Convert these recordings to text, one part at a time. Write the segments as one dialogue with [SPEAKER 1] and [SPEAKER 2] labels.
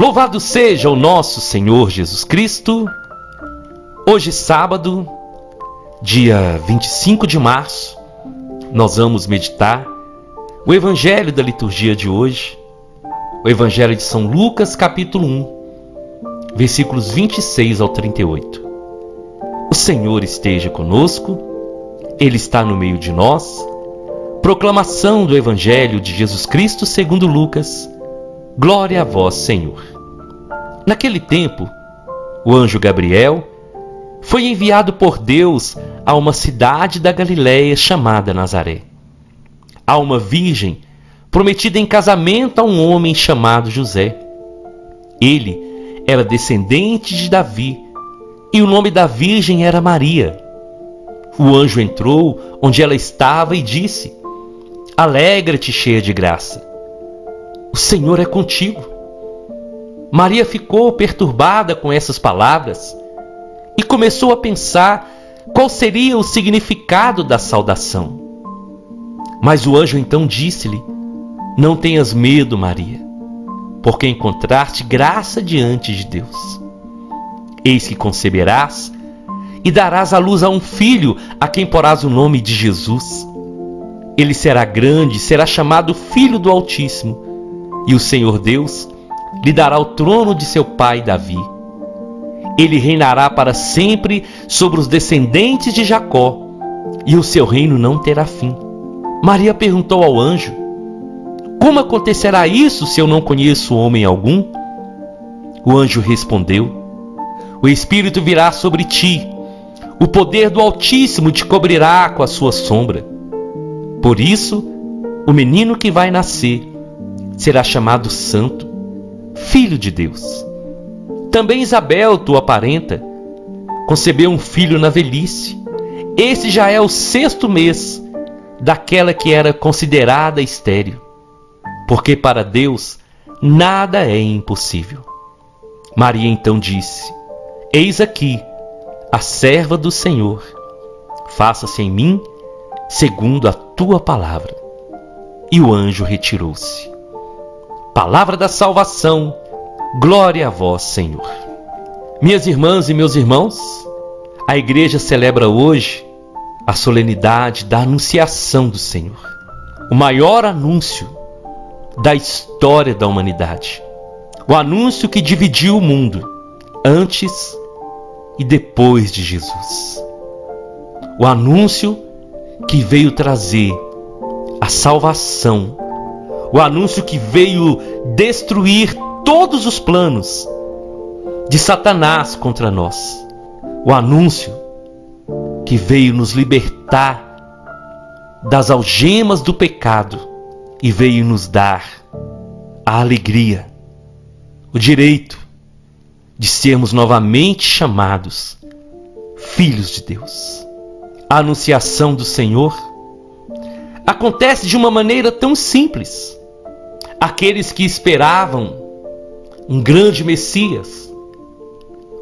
[SPEAKER 1] Louvado seja o nosso Senhor Jesus Cristo. Hoje, sábado, dia 25 de março, nós vamos meditar o Evangelho da liturgia de hoje, o Evangelho de São Lucas, capítulo 1, versículos 26 ao 38. O Senhor esteja conosco, Ele está no meio de nós. Proclamação do Evangelho de Jesus Cristo segundo Lucas. Glória a vós, Senhor. Naquele tempo, o anjo Gabriel foi enviado por Deus a uma cidade da Galiléia chamada Nazaré, a uma virgem prometida em casamento a um homem chamado José. Ele era descendente de Davi e o nome da virgem era Maria. O anjo entrou onde ela estava e disse: Alegra-te, cheia de graça. O Senhor é contigo. Maria ficou perturbada com essas palavras e começou a pensar qual seria o significado da saudação. Mas o anjo então disse-lhe: Não tenhas medo, Maria, porque encontraste graça diante de Deus. Eis que conceberás e darás à luz a um filho, a quem porás o nome de Jesus. Ele será grande, será chamado Filho do Altíssimo, e o Senhor Deus lhe dará o trono de seu pai Davi. Ele reinará para sempre sobre os descendentes de Jacó, e o seu reino não terá fim. Maria perguntou ao anjo: Como acontecerá isso se eu não conheço homem algum? O anjo respondeu: O Espírito virá sobre ti, o poder do Altíssimo te cobrirá com a sua sombra. Por isso, o menino que vai nascer será chamado Santo, Filho de Deus. Também Isabel, tua parenta, concebeu um filho na velhice. Esse já é o 6º mês daquela que era considerada estéril, porque para Deus nada é impossível. Maria então disse: Eis aqui a serva do Senhor, faça-se em mim segundo a tua palavra. E o anjo retirou-se. Palavra da salvação, glória a vós, Senhor. Minhas irmãs e meus irmãos, a igreja celebra hoje a solenidade da anunciação do Senhor, o maior anúncio da história da humanidade, o anúncio que dividiu o mundo antes e depois de Jesus, o anúncio que veio trazer a salvação, o anúncio que veio destruir todos os planos de Satanás contra nós, o anúncio que veio nos libertar das algemas do pecado e veio nos dar a alegria, o direito de sermos novamente chamados filhos de Deus. A anunciação do Senhor acontece de uma maneira tão simples. Aqueles que esperavam um grande Messias,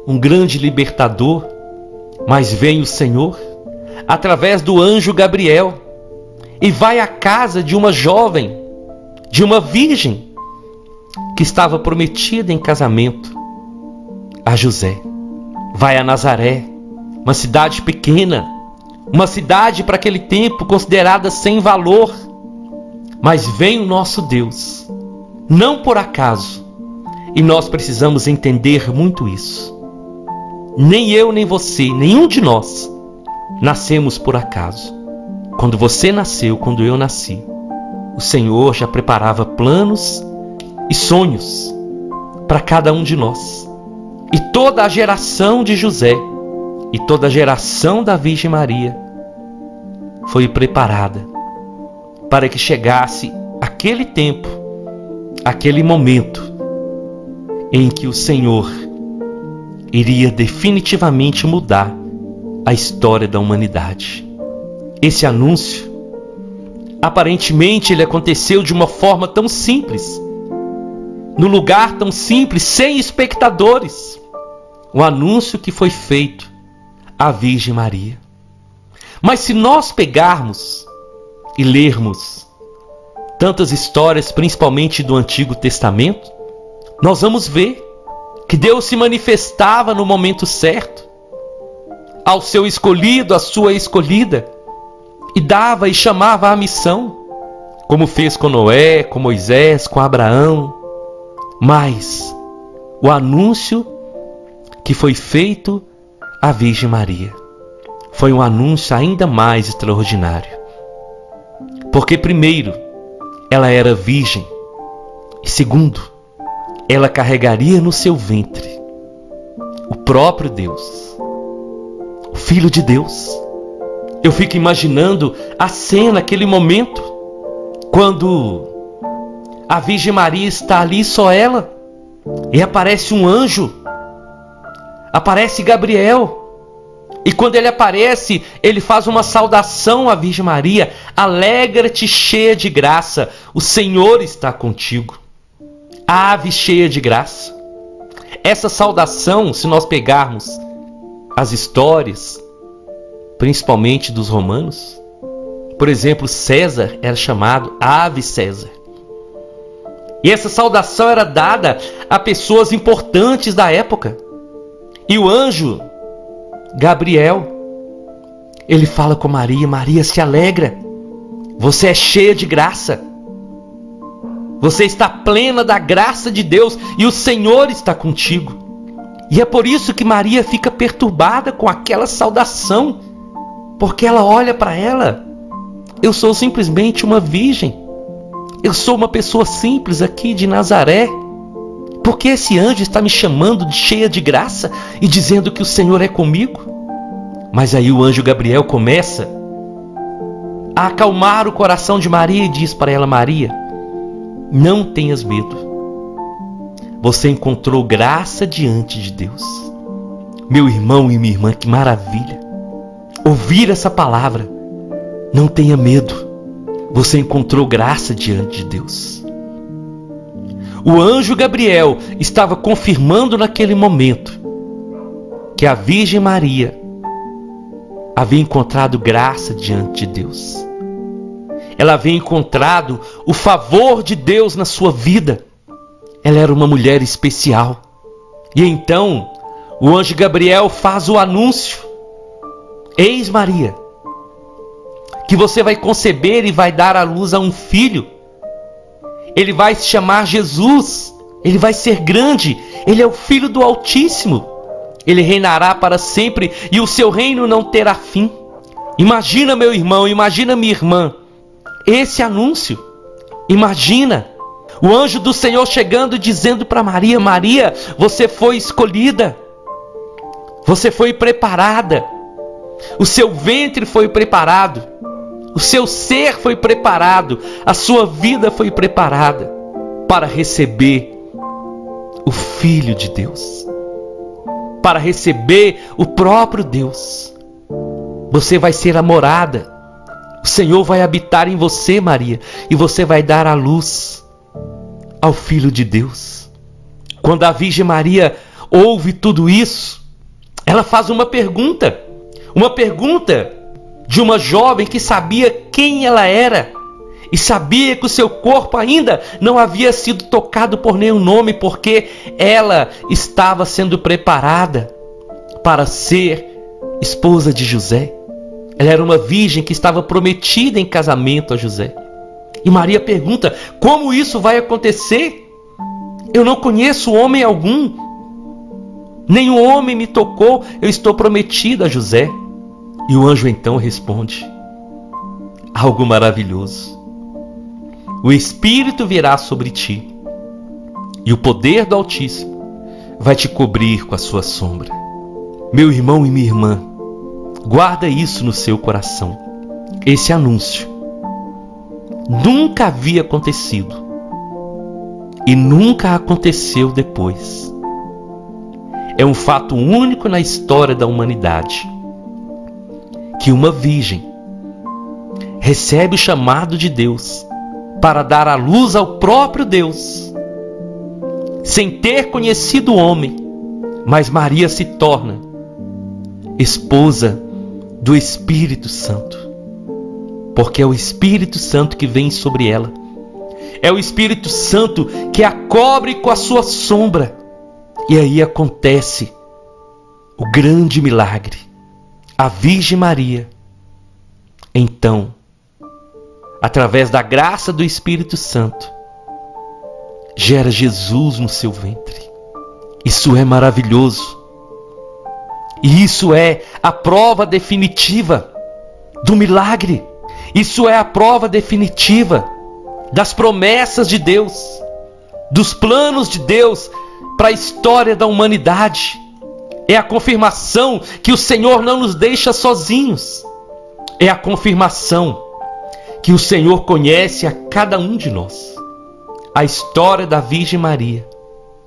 [SPEAKER 1] um grande libertador, mas vem o Senhor através do anjo Gabriel e vai à casa de uma jovem, de uma virgem que estava prometida em casamento a José. Vai a Nazaré, uma cidade pequena, uma cidade para aquele tempo considerada sem valor, mas vem o nosso Deus, não por acaso, e nós precisamos entender muito isso. Nem eu, nem você, nenhum de nós nascemos por acaso. Quando você nasceu, quando eu nasci, o Senhor já preparava planos e sonhos para cada um de nós. E toda a geração de José e toda a geração da Virgem Maria foi preparada para que chegasse aquele tempo, aquele momento em que o Senhor iria definitivamente mudar a história da humanidade. Esse anúncio, aparentemente, ele aconteceu de uma forma tão simples, no lugar tão simples, sem espectadores. O anúncio que foi feito à Virgem Maria. Mas se nós pegarmos e lermos tantas histórias, principalmente do Antigo Testamento, nós vamos ver que Deus se manifestava no momento certo ao seu escolhido, à sua escolhida, e dava e chamava a missão, como fez com Noé, com Moisés, com Abraão. Mas o anúncio que foi feito à Virgem Maria foi um anúncio ainda mais extraordinário. Porque primeiro, ela era virgem, e segundo, ela carregaria no seu ventre o próprio Deus, o Filho de Deus. Eu fico imaginando a cena, aquele momento, quando a Virgem Maria está ali, só ela, e aparece um anjo, aparece Gabriel. E quando ele aparece, ele faz uma saudação à Virgem Maria: alegra-te, cheia de graça, o Senhor está contigo. Ave cheia de graça. Essa saudação, se nós pegarmos as histórias, principalmente dos romanos, por exemplo, César era chamado Ave César. E essa saudação era dada a pessoas importantes da época. E o anjo Gabriel, ele fala com Maria: Maria, se alegra, você é cheia de graça, você está plena da graça de Deus e o Senhor está contigo. E é por isso que Maria fica perturbada com aquela saudação, porque ela olha para ela: eu sou simplesmente uma virgem, eu sou uma pessoa simples aqui de Nazaré. Por que esse anjo está me chamando de cheia de graça e dizendo que o Senhor é comigo? Mas aí o anjo Gabriel começa a acalmar o coração de Maria e diz para ela: Maria, não tenhas medo. Você encontrou graça diante de Deus. Meu irmão e minha irmã, que maravilha ouvir essa palavra. Não tenha medo. Você encontrou graça diante de Deus. O anjo Gabriel estava confirmando naquele momento que a Virgem Maria havia encontrado graça diante de Deus. Ela havia encontrado o favor de Deus na sua vida. Ela era uma mulher especial. E então o anjo Gabriel faz o anúncio: eis, Maria, que você vai conceber e vai dar à luz a um filho. Ele vai se chamar Jesus, ele vai ser grande, ele é o Filho do Altíssimo. Ele reinará para sempre e o seu reino não terá fim. Imagina, meu irmão, imagina, minha irmã, esse anúncio. Imagina o anjo do Senhor chegando e dizendo para Maria: Maria, você foi escolhida, você foi preparada, o seu ventre foi preparado, o seu ser foi preparado, a sua vida foi preparada para receber o Filho de Deus, para receber o próprio Deus. Você vai ser a morada, o Senhor vai habitar em você, Maria, e você vai dar à luz ao Filho de Deus. Quando a Virgem Maria ouve tudo isso, ela faz uma pergunta de uma jovem que sabia quem ela era e sabia que o seu corpo ainda não havia sido tocado por nenhum nome, porque ela estava sendo preparada para ser esposa de José. Ela era uma virgem que estava prometida em casamento a José. E Maria pergunta: como isso vai acontecer? Eu não conheço homem algum, nenhum homem me tocou, eu estou prometida a José. E o anjo então responde algo maravilhoso: o Espírito virá sobre ti, e o poder do Altíssimo vai te cobrir com a sua sombra. Meu irmão e minha irmã, guarda isso no seu coração. Esse anúncio nunca havia acontecido e nunca aconteceu depois. É um fato único na história da humanidade, que uma virgem recebe o chamado de Deus para dar à luz ao próprio Deus, sem ter conhecido o homem, mas Maria se torna esposa do Espírito Santo, porque é o Espírito Santo que vem sobre ela. É o Espírito Santo que a cobre com a sua sombra. E aí acontece o grande milagre. A Virgem Maria, então, através da graça do Espírito Santo, gera Jesus no seu ventre. Isso é maravilhoso. E isso é a prova definitiva do milagre. Isso é a prova definitiva das promessas de Deus, dos planos de Deus para a história da humanidade. É a confirmação que o Senhor não nos deixa sozinhos. É a confirmação que o Senhor conhece a cada um de nós. A história da Virgem Maria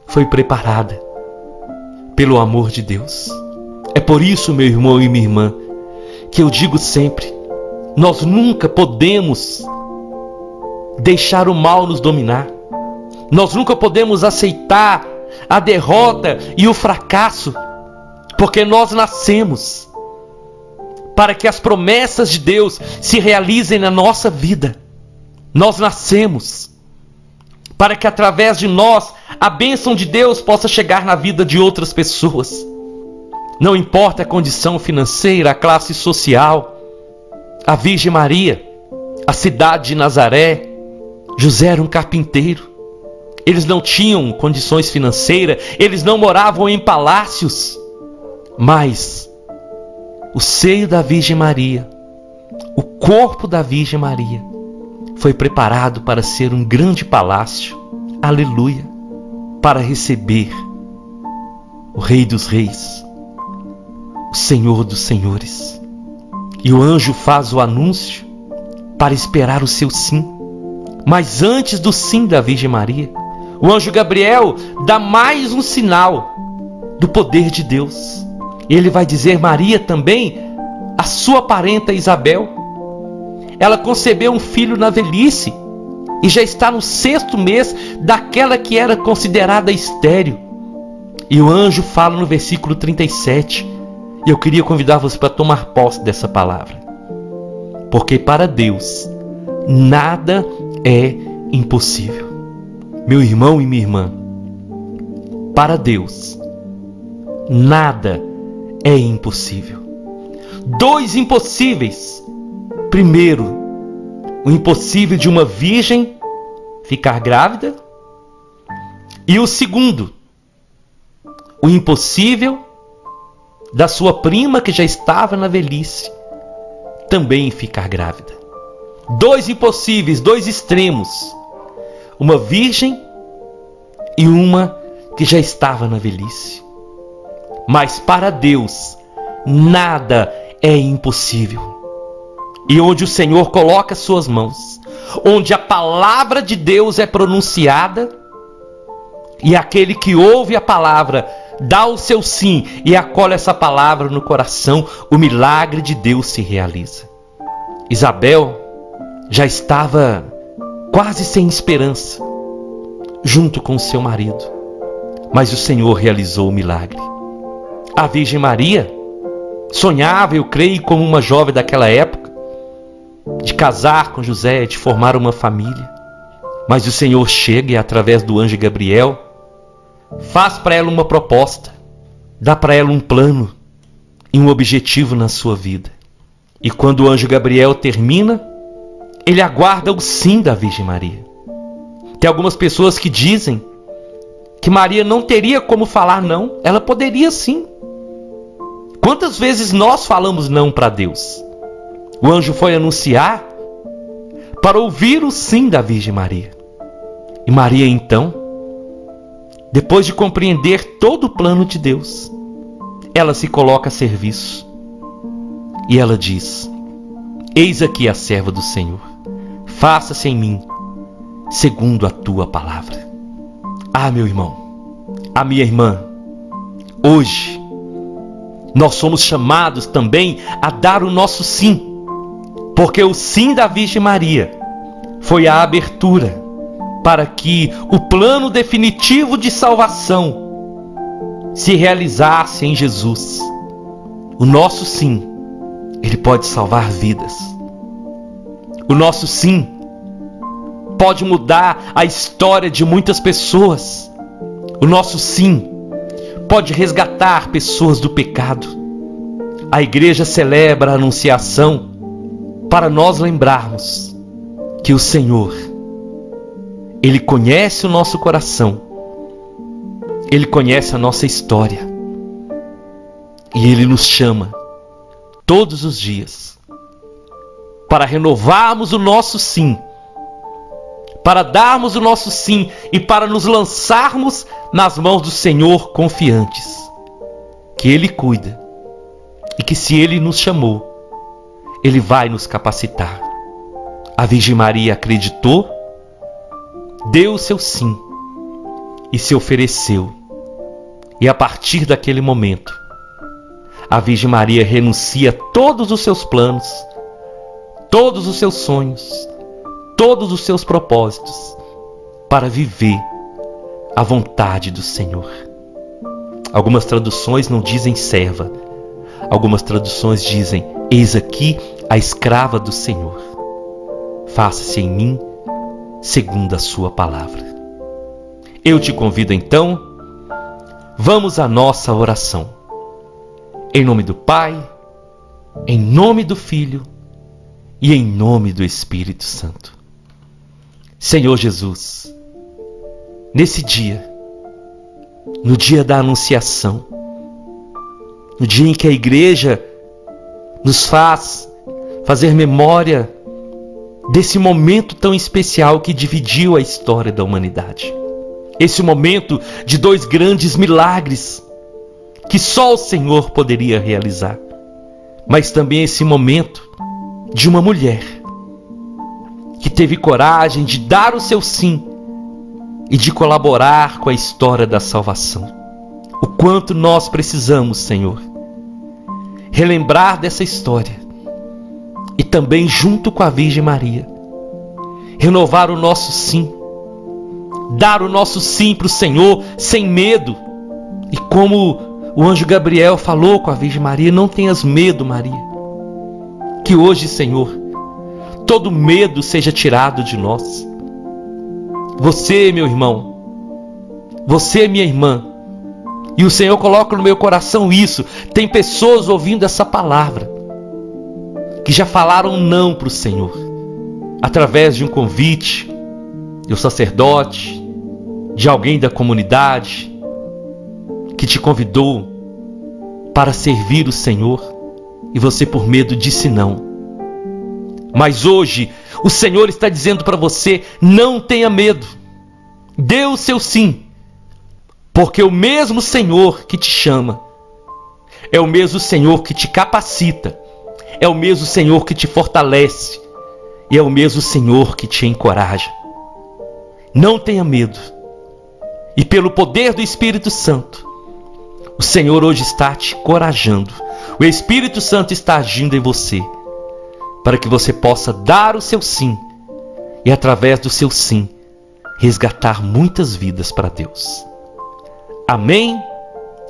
[SPEAKER 1] foi preparada pelo amor de Deus. É por isso, meu irmão e minha irmã, que eu digo sempre, nós nunca podemos deixar o mal nos dominar. Nós nunca podemos aceitar a derrota e o fracasso, porque nós nascemos para que as promessas de Deus se realizem na nossa vida. Nós nascemos para que através de nós a bênção de Deus possa chegar na vida de outras pessoas. Não importa a condição financeira, a classe social, a Virgem Maria, a cidade de Nazaré, José era um carpinteiro. Eles não tinham condições financeiras, eles não moravam em palácios, mas o seio da Virgem Maria, o corpo da Virgem Maria, foi preparado para ser um grande palácio, aleluia, para receber o Rei dos Reis, o Senhor dos Senhores. E o anjo faz o anúncio para esperar o seu sim. Mas antes do sim da Virgem Maria, o anjo Gabriel dá mais um sinal do poder de Deus. Ele vai dizer: Maria também, a sua parenta Isabel, ela concebeu um filho na velhice e já está no 6º mês daquela que era considerada estéril. E o anjo fala no versículo 37, e eu queria convidar você para tomar posse dessa palavra. Porque para Deus nada é impossível. Meu irmão e minha irmã, para Deus nada é impossível. 2 impossíveis. Primeiro, o impossível de uma virgem ficar grávida. E o segundo, o impossível da sua prima que já estava na velhice também ficar grávida. 2 impossíveis, 2 extremos. Uma virgem e uma que já estava na velhice. Mas para Deus nada é impossível. E onde o Senhor coloca suas mãos, onde a palavra de Deus é pronunciada, e aquele que ouve a palavra dá o seu sim e acolhe essa palavra no coração, o milagre de Deus se realiza. Isabel já estava quase sem esperança, junto com seu marido, mas o Senhor realizou o milagre. A Virgem Maria sonhava, eu creio, como uma jovem daquela época, de casar com José, de formar uma família. Mas o Senhor chega e, através do anjo Gabriel, faz para ela uma proposta, dá para ela um plano e um objetivo na sua vida. E quando o anjo Gabriel termina, ele aguarda o sim da Virgem Maria. Tem algumas pessoas que dizem que Maria não teria como falar não. Ela poderia sim. Quantas vezes nós falamos não para Deus? O anjo foi anunciar para ouvir o sim da Virgem Maria. E Maria, então, depois de compreender todo o plano de Deus, ela se coloca a serviço. E ela diz: eis aqui a serva do Senhor, faça-se em mim segundo a tua palavra. Ah, meu irmão, a minha irmã, hoje nós somos chamados também a dar o nosso sim, porque o sim da Virgem Maria foi a abertura para que o plano definitivo de salvação se realizasse em Jesus. O nosso sim, ele pode salvar vidas. O nosso sim pode mudar a história de muitas pessoas. O nosso sim pode resgatar pessoas do pecado. A igreja celebra a anunciação para nós lembrarmos que o Senhor, Ele conhece o nosso coração, Ele conhece a nossa história e Ele nos chama todos os dias para renovarmos o nosso sim, para darmos o nosso sim e para nos lançarmos nas mãos do Senhor confiantes, que Ele cuida e que se Ele nos chamou, Ele vai nos capacitar. A Virgem Maria acreditou, deu o seu sim e se ofereceu. E a partir daquele momento, a Virgem Maria renuncia a todos os seus planos, todos os seus sonhos, todos os seus propósitos, para viver a vontade do Senhor. Algumas traduções não dizem serva, algumas traduções dizem: eis aqui a escrava do Senhor. Faça-se em mim segundo a sua palavra. Eu te convido então, vamos à nossa oração. Em nome do Pai, em nome do Filho e em nome do Espírito Santo. Senhor Jesus, nesse dia, no dia da anunciação, no dia em que a igreja nos faz fazer memória desse momento tão especial que dividiu a história da humanidade. Esse momento de dois grandes milagres que só o Senhor poderia realizar. Mas também esse momento de uma mulher que teve coragem de dar o seu sim e de colaborar com a história da salvação. O quanto nós precisamos, Senhor, relembrar dessa história e também, junto com a Virgem Maria, renovar o nosso sim, dar o nosso sim para o Senhor sem medo. E como o anjo Gabriel falou com a Virgem Maria: não tenhas medo, Maria. Que hoje, Senhor, todo medo seja tirado de nós. Você, meu irmão, você, minha irmã, e o Senhor coloca no meu coração isso. Tem pessoas ouvindo essa palavra que já falaram não para o Senhor, através de um convite, de um sacerdote, de alguém da comunidade, que te convidou para servir o Senhor, e você por medo disse não. Mas hoje o Senhor está dizendo para você: não tenha medo, dê o seu sim, porque o mesmo Senhor que te chama é o mesmo Senhor que te capacita, é o mesmo Senhor que te fortalece e é o mesmo Senhor que te encoraja. Não tenha medo. E pelo poder do Espírito Santo, o Senhor hoje está te encorajando. O Espírito Santo está agindo em você para que você possa dar o seu sim e, através do seu sim, resgatar muitas vidas para Deus. Amém,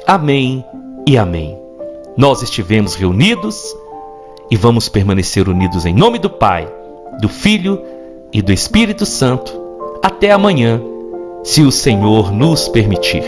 [SPEAKER 1] amém e amém. Nós estivemos reunidos e vamos permanecer unidos em nome do Pai, do Filho e do Espírito Santo até amanhã, se o Senhor nos permitir.